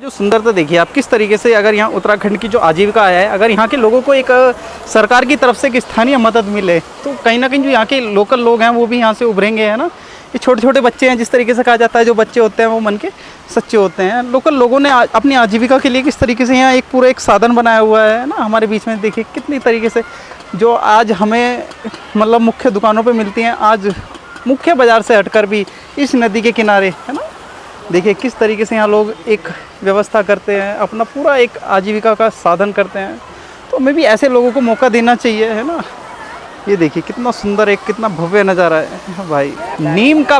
जो सुंदरता देखिए आप किस तरीके से, अगर यहाँ उत्तराखंड की जो आजीविका है, अगर यहाँ के लोगों को एक सरकार की तरफ से एक स्थानीय मदद मिले तो कहीं ना कहीं जो यहाँ के लोकल लोग हैं वो भी यहाँ से उभरेंगे, है ना। ये छोटे छोटे बच्चे हैं, जिस तरीके से कहा जाता है जो बच्चे होते हैं वो मन के सच्चे होते हैं। लोकल लोगों ने अपनी आजीविका के लिए किस तरीके से यहाँ एक पूरा एक साधन बनाया हुआ है ना। हमारे बीच में देखिए कितनी तरीके से जो आज हमें मतलब मुख्य दुकानों पर मिलती हैं, आज मुख्य बाज़ार से हटकर भी इस नदी के किनारे, है ना। देखिए किस तरीके से यहाँ लोग एक व्यवस्था करते हैं, अपना पूरा एक आजीविका का साधन करते हैं। तो हमें भी ऐसे लोगों को मौका देना चाहिए, है ना। ये देखिए कितना सुंदर, एक कितना भव्य नज़ारा है भाई। नीम का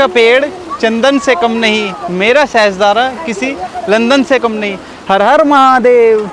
पेड़ चंदन से कम नहीं, मेरा शहज़ादा किसी लंदन से कम नहीं। हर हर महादेव।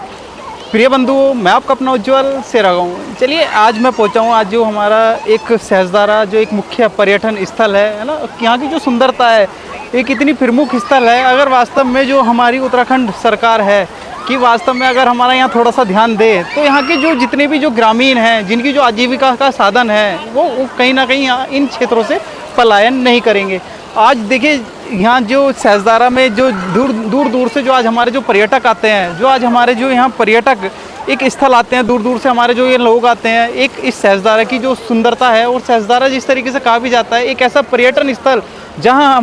प्रिय बंधु, मैं आपका अपना उज्ज्वल सेरागांव। चलिए आज मैं पहुंचा हूँ, आज जो हमारा एक सहस्त्रधारा जो एक मुख्य पर्यटन स्थल है ना, यहाँ की जो सुंदरता है एक इतनी प्रमुख स्थल है। अगर वास्तव में जो हमारी उत्तराखंड सरकार है कि वास्तव में अगर हमारा यहाँ थोड़ा सा ध्यान दे तो यहाँ के जो जितने भी जो ग्रामीण हैं, जिनकी जो आजीविका का साधन है वो कहीं ना कहीं यहाँ इन क्षेत्रों से पलायन नहीं करेंगे। आज देखिए यहाँ जो सहस्त्रधारा में जो दूर दूर से जो आज हमारे जो पर्यटक आते हैं, जो आज हमारे जो यहाँ पर्यटक एक स्थल आते हैं, दूर दूर से हमारे जो ये लोग आते हैं, एक इस सहस्त्रधारा की जो सुंदरता है। और सहस्त्रधारा जिस तरीके से कहा भी जाता है एक ऐसा पर्यटन स्थल जहाँ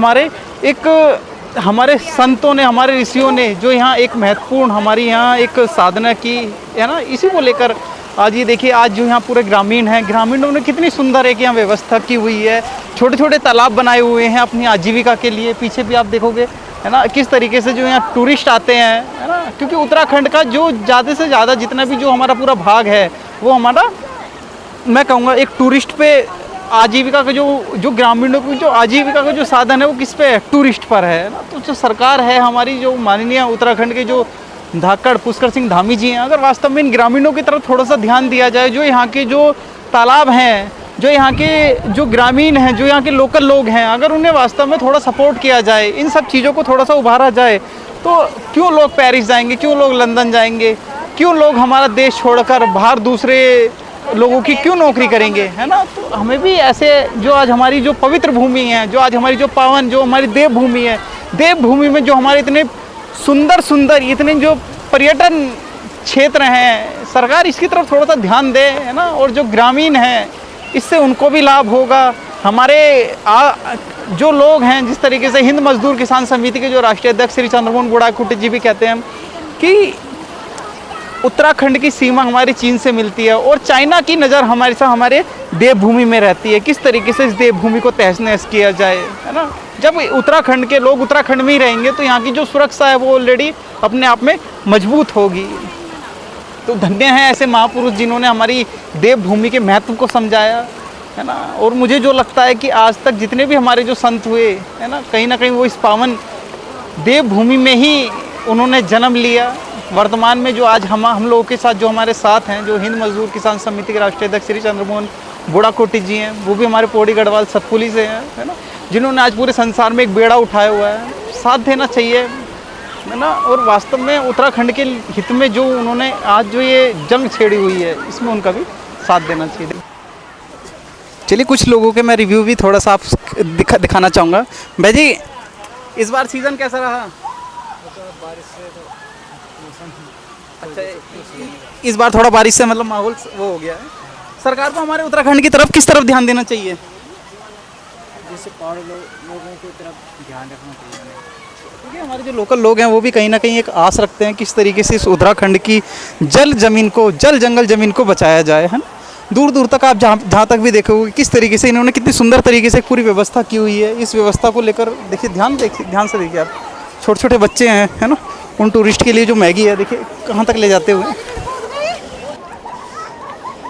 हमारे संतों ने, हमारे ऋषियों ने जो यहाँ एक महत्वपूर्ण हमारी यहाँ एक साधना की, है ना। इसी को लेकर आज ये देखिए आज जो यहाँ पूरे ग्रामीण हैं, ग्रामीणों ने कितनी सुंदर एक यहाँ व्यवस्था की हुई है। छोटे छोटे तालाब बनाए हुए हैं अपनी आजीविका के लिए। पीछे भी आप देखोगे, है ना, किस तरीके से जो यहाँ टूरिस्ट आते हैं, है ना। क्योंकि उत्तराखंड का जो ज़्यादा से ज़्यादा जितना भी जो हमारा पूरा भाग है वो हमारा, मैं कहूँगा एक टूरिस्ट पे आजीविका का जो ग्रामीणों की जो आजीविका का जो साधन है वो किस पे है, टूरिस्ट पर है ना। तो जो सरकार है हमारी, जो माननीय उत्तराखंड के जो धाकड़ पुष्कर सिंह धामी जी हैं, अगर वास्तव में इन ग्रामीणों की तरफ थोड़ा सा ध्यान दिया जाए, जो यहाँ के जो तालाब हैं, जो यहाँ के जो ग्रामीण हैं, जो यहाँ के लोकल लोग हैं, अगर उन्हें वास्तव में थोड़ा सपोर्ट किया जाए, इन सब चीज़ों को थोड़ा सा उभारा जाए, तो क्यों लोग पेरिस जाएंगे, क्यों लोग लंदन जाएंगे, क्यों लोग हमारा देश छोड़कर बाहर दूसरे लोगों की क्यों नौकरी करेंगे, है ना। तो हमें भी ऐसे जो आज हमारी जो पवित्र भूमि है, जो आज हमारी जो पावन जो हमारी देवभूमि है, देवभूमि में जो हमारे इतने सुंदर इतने जो पर्यटन क्षेत्र हैं, सरकार इसकी तरफ थोड़ा सा ध्यान दे, है ना। और जो ग्रामीण हैं इससे उनको भी लाभ होगा। हमारे जो लोग हैं, जिस तरीके से हिंद मजदूर किसान समिति के जो राष्ट्रीय अध्यक्ष श्री चंद्रमोहन बुढ़ाकुटी जी भी कहते हैं कि उत्तराखंड की सीमा हमारी चीन से मिलती है और चाइना की नज़र हमारे साथ हमारे देवभूमि में रहती है। किस तरीके से इस देवभूमि को तहस नहस किया जाए, है ना। जब उत्तराखंड के लोग उत्तराखंड में ही रहेंगे तो यहाँ की जो सुरक्षा है वो ऑलरेडी अपने आप में मजबूत होगी। तो धन्य हैं ऐसे महापुरुष जिन्होंने हमारी देवभूमि के महत्व को समझाया, है ना। और मुझे जो लगता है कि आज तक जितने भी हमारे जो संत हुए, है ना कहीं वो इस पावन देवभूमि में ही उन्होंने जन्म लिया। वर्तमान में जो आज हम लोगों के साथ जो हमारे साथ हैं, जो हिंद मजदूर किसान समिति के राष्ट्रीय अध्यक्ष श्री चंद्रमोहन बुढ़ाकोटी जी हैं, वो भी हमारे पौड़ी गढ़वाल सतपुली से हैं, है ना, जिन्होंने आज पूरे संसार में एक बेड़ा उठाया हुआ है। साथ देना चाहिए, है ना। और वास्तव में उत्तराखंड के हित में जो उन्होंने आज जो ये जंग छेड़ी हुई है, इसमें उनका भी साथ देना चाहिए। चलिए कुछ लोगों के मैं रिव्यू भी थोड़ा सा आप दिखाना चाहूँगा। भाई जी, इस बार सीज़न कैसा रहा? बारिश से अच्छा, इस बार थोड़ा बारिश से मतलब माहौल वो हो गया है। सरकार को हमारे उत्तराखंड की तरफ किस तरफ ध्यान देना चाहिए? जैसे पहाड़ी लोगों की तरफ ध्यान रखना चाहिए, क्योंकि हमारे जो लोकल लोग हैं वो भी कहीं ना कहीं एक आस रखते हैं किस तरीके से इस उत्तराखंड की जल जंगल ज़मीन को बचाया जाए, है ना। दूर दूर तक आप जहाँ तक भी देखोगे किस तरीके से इन्होंने कितनी सुंदर तरीके से पूरी व्यवस्था की हुई है। इस व्यवस्था को लेकर देखिए ध्यान से देखिए आप, छोटे छोटे बच्चे हैं, है ना, उन टूरिस्ट के लिए जो मैगी है देखिए कहाँ तक ले जाते हुए।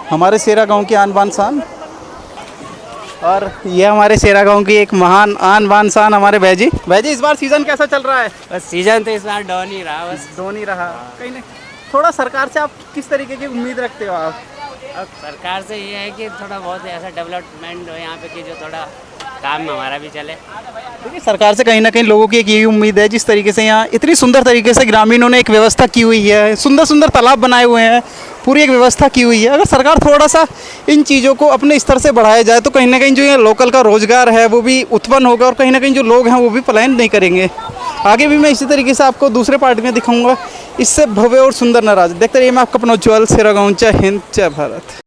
हमारे सेरा गांव की आन बान शान, और ये हमारे सेरा गांव की एक महान आन बान शान हमारे भाई जी इस बार सीज़न कैसा चल रहा है? बस सीजन तो इस बार डाउन ही रहा, बस डाउन ही रहा। कहीं नहीं, थोड़ा सरकार से आप किस तरीके की उम्मीद रखते हो आप? अब सरकार से ये है कि थोड़ा बहुत ऐसा डेवलपमेंट हो यहाँ पे कि जो थोड़ा काम हमारा भी चले। देखिए सरकार से कहीं ना कहीं लोगों की एक यही उम्मीद है, जिस तरीके से यहाँ इतनी सुंदर तरीके से ग्रामीणों ने एक व्यवस्था की हुई है, सुंदर तालाब बनाए हुए हैं, पूरी एक व्यवस्था की हुई है। अगर सरकार थोड़ा सा इन चीज़ों को अपने स्तर से बढ़ाया जाए तो कहीं ना कहीं जो ये लोकल का रोजगार है वो भी उत्पन्न होगा और कहीं ना कहीं जो लोग हैं वो भी पलायन नहीं करेंगे। आगे भी मैं इसी तरीके से आपको दूसरे पार्ट में दिखाऊंगा इससे भव्य और सुंदर नराज। देखते रहिए, मैं आपका अपना उज्ज्वल सिरागौन। जय हिंद, जय भारत।